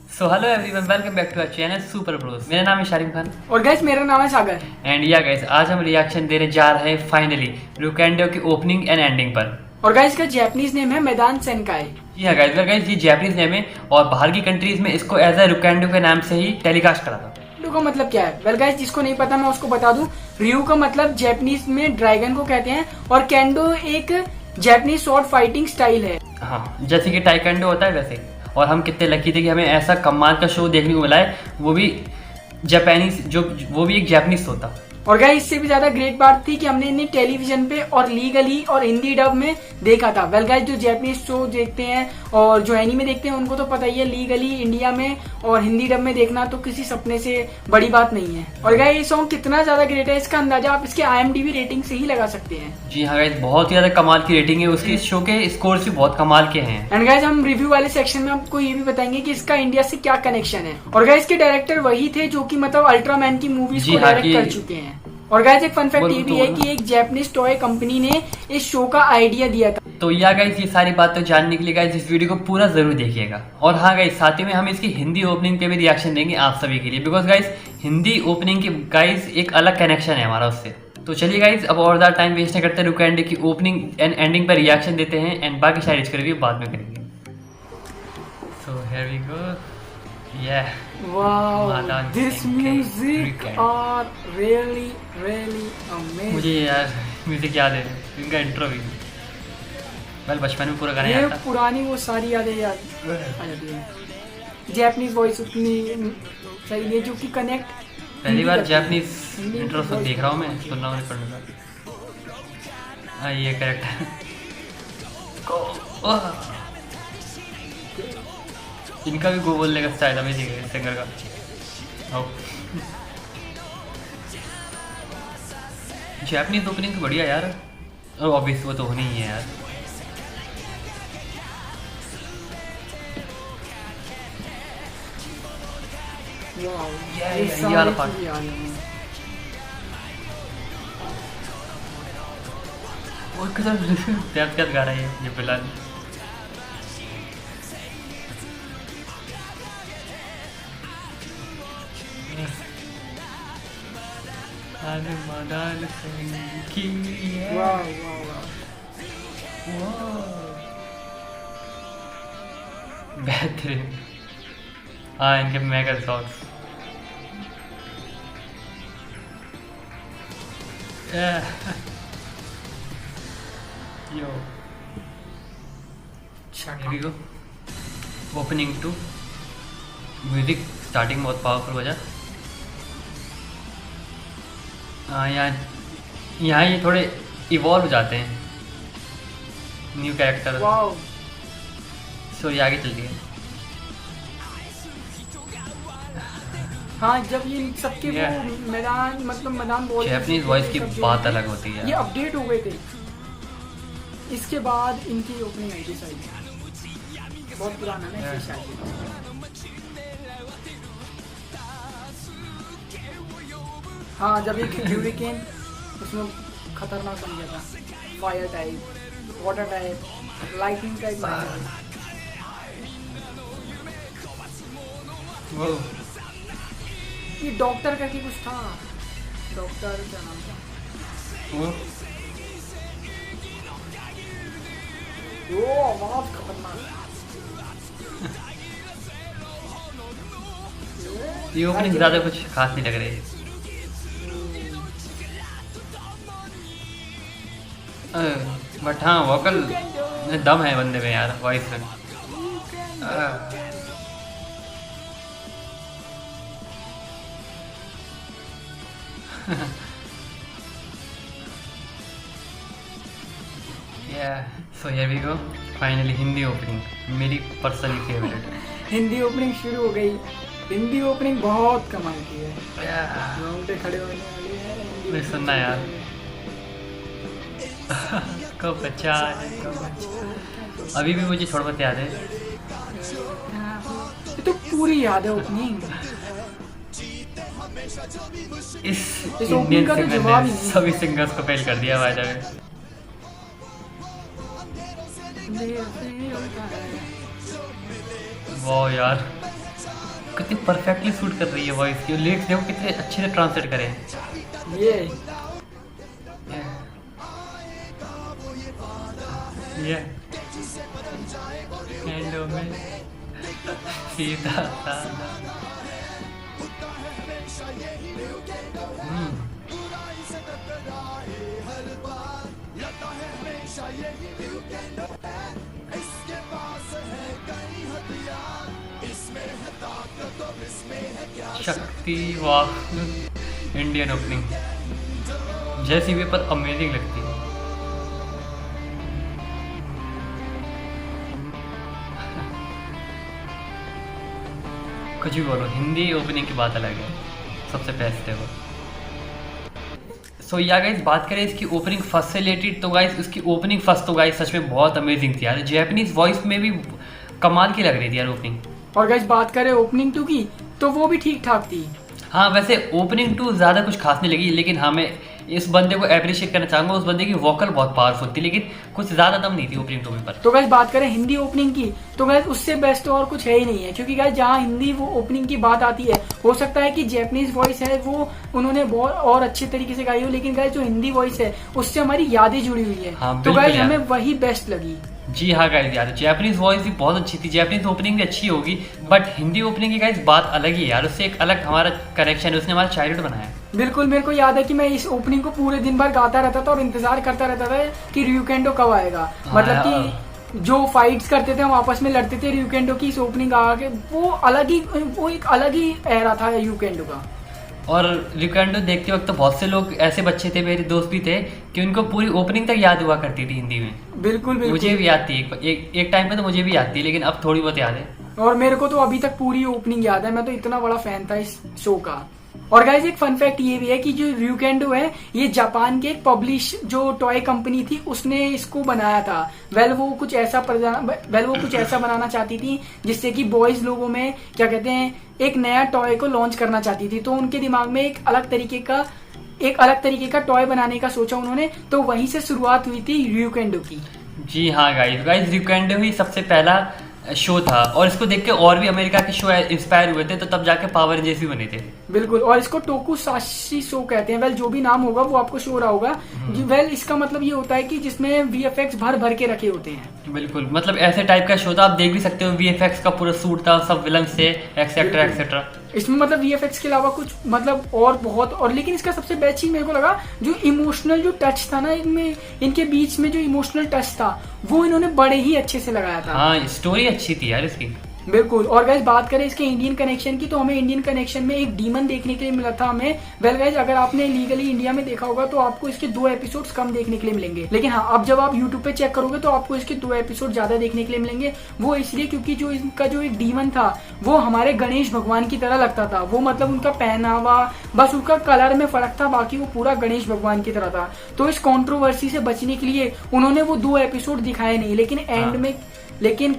So hello everyone, welcome back to our channel Super Bros. मेरा नाम है शारिम खान और गाइस मेरा नाम है सागर। एंड या गाइस, आज हम रिएक्शन देने जा रहे हैं फाइनली रुकेंडो की ओपनिंग एंड एंडिंग पर। और गाइस का जैपनीज नेम है मैदान सेनकाई। जी हाँ गाइस, ये जैपनीज नेम है और बाहर की कंट्रीज में इसको एज ए रुकेंडो के नाम से ही टेलीकास्ट करा था। रियू का मतलब क्या है? वेल गाइस, जिसको नहीं पता मैं उसको बता दूं। रियू का मतलब जैपनीज में ड्रैगन को कहते हैं और कैंडो एक जैपनीज स्वॉर्ड फाइटिंग स्टाइल है। हाँ, जैसे कि टाइकेंडो होता है वैसे। और हम कितने लकी थे कि हमें ऐसा कमाल का शो देखने को मिला है, वो भी जापानीज, वो भी एक जैपनीज होता। और गाइस इससे भी ज्यादा ग्रेट बात थी कि हमने इन्हें टेलीविजन पे और लीगली और हिंदी डब में देखा था। वेल गाइस, जो जैपनीज शो देखते हैं और जो एनीमे देखते हैं उनको तो पता ही है, लीगली इंडिया में और हिंदी डब में देखना तो किसी सपने से बड़ी बात नहीं है। और गाइस ये सॉन्ग कितना ज्यादा ग्रेट है, इसका अंदाजा आप इसके IMDb रेटिंग से ही लगा सकते हैं। जी हाँ गाइस, बहुत ही ज्यादा कमाल की रेटिंग है उसकी। इस शो के स्कोर्स भी बहुत कमाल के हैं। एंड गाइस हम रिव्यू वाले सेक्शन में आपको ये भी बताएंगे कि इसका इंडिया से क्या कनेक्शन है। और गाइस के डायरेक्टर वही थे जो कि मतलब अल्ट्रामैन की मूवीज को डायरेक्ट कर चुके हैं। और गाइस एक फन फैक्ट ये भी है कि एक जैपनीज टॉय कंपनी ने इस शो का आइडिया दिया था। तो या गाइस, ये सारी बातें जानने के लिए गाइस इस वीडियो को पूरा जरूर देखिएगा। और हाँ गाइस, साथ ही में हम इसकी हिंदी ओपनिंग पे भी रिएक्शन देंगे आप सभी के लिए, बिकॉज गाइस हिंदी ओपनिंग की गाइस एक अलग कनेक्शन है हमारा उससे। तो चलिए गाइस, अब और ज़्यादा टाइम वेस्ट नहीं करते, रुकेंडो की ओपनिंग एंड एंडिंग पर रिएक्शन देते हैं एंड बाकी सारी इसका रिव्यू बाद में करेंगे। So here we go. Wow, this music are really amazing. मुझे यार म्यूजिक याद है, इनका इंट्रो भी बचपन में पूरा गाना ये याद था। पुरानी वो सारी यादें याद आ जाती है। जैपनीज वॉइस उतनी सही नहीं है जो कि कनेक्ट पहली बार जैपनीज इंट्रो देख रहा हूँ मैं, सुन रहा हूँ रिकॉर्ड में। ये कैरेक्टर इनका भी गो बोलने का स्टाइल अमेजिंग है सिंगर का। जैपनीज ओपनिंग तो बढ़िया यार, और ऑब्वियस वो तो होनी ही है यार। ये वाला पार्ट और कितना प्यार गा रहा है ये फिलहाल। बेहतरीन। हाँ, इनके mega songs. Yo opening to music starting बहुत पावरफुल वजह। यहाँ ये थोड़े इवॉल्व हो जाते हैं, न्यू कैरेक्टर। सो ये आगे चलती है। हाँ, जब ये सबके वो मैदान बोल जैपनीज वॉइस की बात अलग होती है। ये अपडेट हो गए थे, इसके बाद इनकी ओपनिंग आई थी शायद, बहुत पुराना है शायद। हाँ, जब एक ह्यूरिकेन उसमें खतरनाक बन गया था, fire type, water type, lightning type. ये डॉक्टर का कुछ था, डॉक्टर क्या नाम था वो आवाज खतरनाक। ये ओपनिंग ज़्यादा कुछ खास नहीं लग रही, बट हाँ वोकल दम है बंदे में यार, वॉइस में। So here we go, finally Hindi opening, मेरी पर्सनली फेवरेट। हिंदी ओपनिंग शुरू हो गई। हिंदी ओपनिंग बहुत कमाल की है, खड़े होने वाली है। मैं सुनना यार कब बच्चा है, अभी भी मुझे थोड़ा बहुत याद है। ये तो पूरी याद है ओपनिंग। इस इंडियन सिंगर ने सभी सिंगर्स को फेल कर दिया भाई जावे। वाह यार, कितनी परफेक्टली सूट कर रही है वॉइस की, लिरिक्स देखो कितने अच्छे से ट्रांसलेट करें। ये हेलो में सीधा साधा। शक्ति वाह इंडियन ओपनिंग जैसी भी पर अमेजिंग लगती है। कुछ भी बोलो, हिंदी ओपनिंग की बात अलग है, सबसे बेस्ट है वो। सो या गाइस बात करें इसकी ओपनिंग फर्स्ट से रिलेटेड, तो गाइस उसकी ओपनिंग फर्स्ट तो गाइस सच में बहुत अमेजिंग थी यार, जैपनीज वॉइस में भी कमाल की लग रही थी यार ओपनिंग। और गाइस बात करें ओपनिंग 2 की, तो वो भी ठीक ठाक थी। हाँ वैसे ओपनिंग 2 ज़्यादा कुछ खास नहीं लगी, लेकिन हाँ मैं इस बंदे को अप्रिशिएट करना चाहूँगा, उस बंदे की वोकल बहुत पावरफुल थी, लेकिन कुछ ज़्यादा दम नहीं थी ओपनिंग 2 में पर। तो गाइस बात करें हिंदी ओपनिंग की, तो गाइस उससे बेस्ट और कुछ है ही नहीं है, क्योंकि गाइस जहाँ हिंदी वो ओपनिंग की बात आती है, हो सकता है कि जैपनीज वॉइस है वो उन्होंने बहुत और अच्छे तरीके से गाई हो, लेकिन गाइस जो हिंदी वॉइस है उससे हमारी यादें जुड़ी हुई है। हाँ, तो गाइस हमें वही बेस्ट लगी। जी हाँ गाइस यार, जैपनीज वॉइस भी बहुत अच्छी थी, जैपनीज ओपनिंग भी अच्छी होगी, बट हिंदी ओपनिंग की गाइस बात अलग ही है यार, उससे एक अलग हमारा कनेक्शन है, उसने हमारा चाइल्डहुड बनाया। बिल्कुल, मेरे को याद है कि मैं इस ओपनिंग को पूरे दिन भर गाता रहता था और इंतजार करता रहता था कि ryukendo कब आएगा। मतलब कि जो फाइट्स करते थे हम आपस में लड़ते थे ryukendo की, इस ओपनिंग आके वो एक अलग ही एरा था ryukendo का। और ryukendo देखते वक्त तो बहुत से लोग ऐसे बच्चे थे, मेरे दोस्त भी थे, कि उनको पूरी ओपनिंग तक याद हुआ करती थी हिंदी में। बिल्कुल बिल्कुल, मुझे भी याद थी एक टाइम पे, तो मुझे भी याद थी, लेकिन अब थोड़ी बहुत याद है। और मेरे को तो अभी तक पूरी ओपनिंग याद है, मैं तो इतना बड़ा फैन था इस शो का। और गाइज एक फन फैक्ट ये भी है कि जो ryukendo है ये जापान के एक पब्लिश जो टॉय कंपनी थी उसने इसको बनाया था। वो कुछ ऐसा बनाना चाहती थी जिससे कि बॉयज लोगों में क्या कहते हैं एक नया टॉय को लॉन्च करना चाहती थी, तो उनके दिमाग में एक अलग तरीके का टॉय बनाने का सोचा उन्होंने, तो वहीं से शुरुआत हुई थी ryukendo की। जी हाँ गाइज ryukendo ही सबसे पहला शो था, और इसको देख के और भी अमेरिका के शो इंस्पायर हुए थे, तो तब जाके पावर रेंजर्स भी बने थे। बिल्कुल, और इसको टोकुसाशी शो कहते हैं। जो भी नाम होगा वो आपको शो रहा होगा। इसका मतलब ये होता है कि जिसमें वीएफएक्स भर के रखे होते हैं। बिल्कुल, मतलब ऐसे टाइप का शो था, आप देख भी सकते हो, वीएफएक्स का पूरा सूट था, सब विलन से एक्सेट्रा एक्सेट्रा। इसमें मतलब वीएफएक्स के अलावा कुछ मतलब और बहुत, और लेकिन इसका सबसे बेस्ट चीज मेरे को लगा जो इमोशनल जो टच था ना इनमें, इनके बीच में जो इमोशनल टच था वो इन्होंने बड़े ही अच्छे से लगाया था। हाँ, स्टोरी अच्छी थी यार इसकी। बिल्कुल। और गाइस बात करें इसके इंडियन कनेक्शन की, तो हमें इंडियन कनेक्शन में एक डीमन देखने के लिए मिला था हमें। गाइस अगर आपने लीगली इंडिया में देखा होगा तो आपको इसके 2 एपिसोड्स कम देखने के लिए मिलेंगे, लेकिन हाँ अब जब आप यूट्यूब पे चेक करोगे तो आपको इसके 2 एपिसोड ज्यादा देखने के लिए मिलेंगे। वो इसलिए क्योंकि जो इनका जो एक डीमन था वो हमारे गणेश भगवान की तरह लगता था। वो मतलब उनका पहनावा, बस उनका कलर में फर्क था, बाकी वो पूरा गणेश भगवान की तरह था। तो इस कॉन्ट्रोवर्सी से बचने के लिए उन्होंने वो 2 एपिसोड दिखाए नहीं, लेकिन एंड में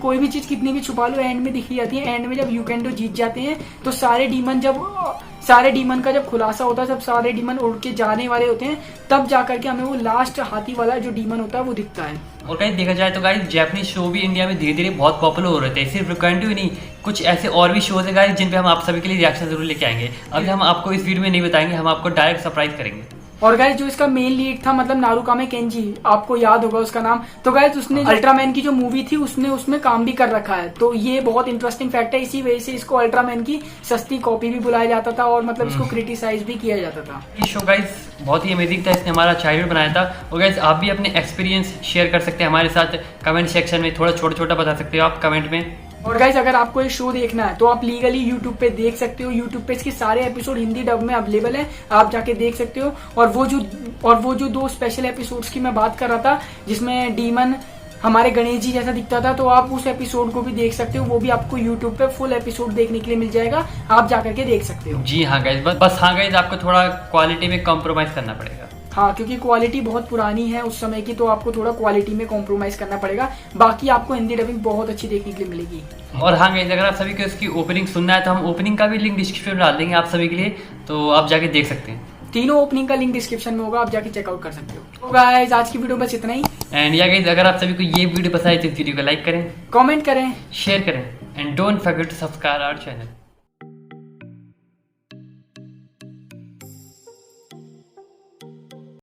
कोई भी चीज कितनी भी छुपा लो एंड में दिखी जाती है। एंड में जब ryukendo जीत जाते हैं तो सारे डीमन का जब खुलासा होता है, जब सारे डीमन उड़ के जाने वाले होते हैं, तब जाकर के हमें वो लास्ट हाथी वाला जो डीमन होता है वो दिखता है। और गाइस देखा जाए तो गाइस जैपनीज शो भी इंडिया में धीरे धीरे बहुत पॉपुलर हो रहे थे। सिर्फ ryukendo ही नहीं, कुछ ऐसे और भी शोज है गाइस जिन पे हम आप सभी के लिए रिएक्शन जरूर लेके आएंगे। अभी हम आपको इस वीडियो में नहीं बताएंगे, हम आपको डायरेक्ट सरप्राइज करेंगे। और गाइस जो इसका मेन लीड था मतलब नारुकामे केंजी, आपको याद होगा उसका नाम, तो गाइस उसने अल्ट्रामैन की जो मूवी थी उसमें काम भी कर रखा है। तो ये बहुत इंटरेस्टिंग फैक्ट है, इसी वजह से इसको अल्ट्रामैन की सस्ती कॉपी भी बुलाया जाता था और मतलब इसको क्रिटिसाइज भी किया जाता था। ये शो गाइस बहुत ही अमेजिंग था, इसने हमारा चाइल्डहुड बनाया था। और गाइस आप भी अपने एक्सपीरियंस शेयर कर सकते हैं हमारे साथ कमेंट सेक्शन में, थोड़ा छोटा बता सकते हो आप कमेंट में। और गाइस अगर आपको ये शो देखना है तो आप लीगली यूट्यूब पे देख सकते हो। यूट्यूब पे इसके सारे एपिसोड हिंदी डब में अवेलेबल है, आप जाके देख सकते हो। और वो जो 2 स्पेशल एपिसोड्स की मैं बात कर रहा था जिसमें डीमन हमारे गणेश जी जैसा दिखता था, तो आप उस एपिसोड को भी देख सकते हो। वो भी आपको यूट्यूब पे फुल एपिसोड देखने के लिए मिल जाएगा, आप जाकर के देख सकते हो। जी हाँ गाइस, बस हाँ गाइस आपको थोड़ा क्वालिटी में कॉम्प्रोमाइज करना पड़ेगा। हाँ, क्योंकि क्वालिटी बहुत पुरानी है उस समय की, तो आपको थोड़ा क्वालिटी में कॉम्प्रोमाइज करना पड़ेगा। बाकी आपको हिंदी डबिंग बहुत अच्छी देखने के लिए मिलेगी। और हाँ गाइस अगर आप सभी को इसकी ओपनिंग सुनना है तो हम ओपनिंग का भी लिंक डिस्क्रिप्शन में डाल देंगे आप सभी के लिए, तो आप जाके देख सकते हैं। तीनों ओपनिंग का लिंक डिस्क्रिप्शन में होगा, आप जाके चेकआउट कर सकते हो। तो गाइस आज की वीडियो बस इतना ही। एंड या गाइस अगर आप सभी को ये वीडियो पसंद आई तो इस वीडियो को लाइक करें, कमेंट करें, शेयर करें, and don't forget to subscribe our channel.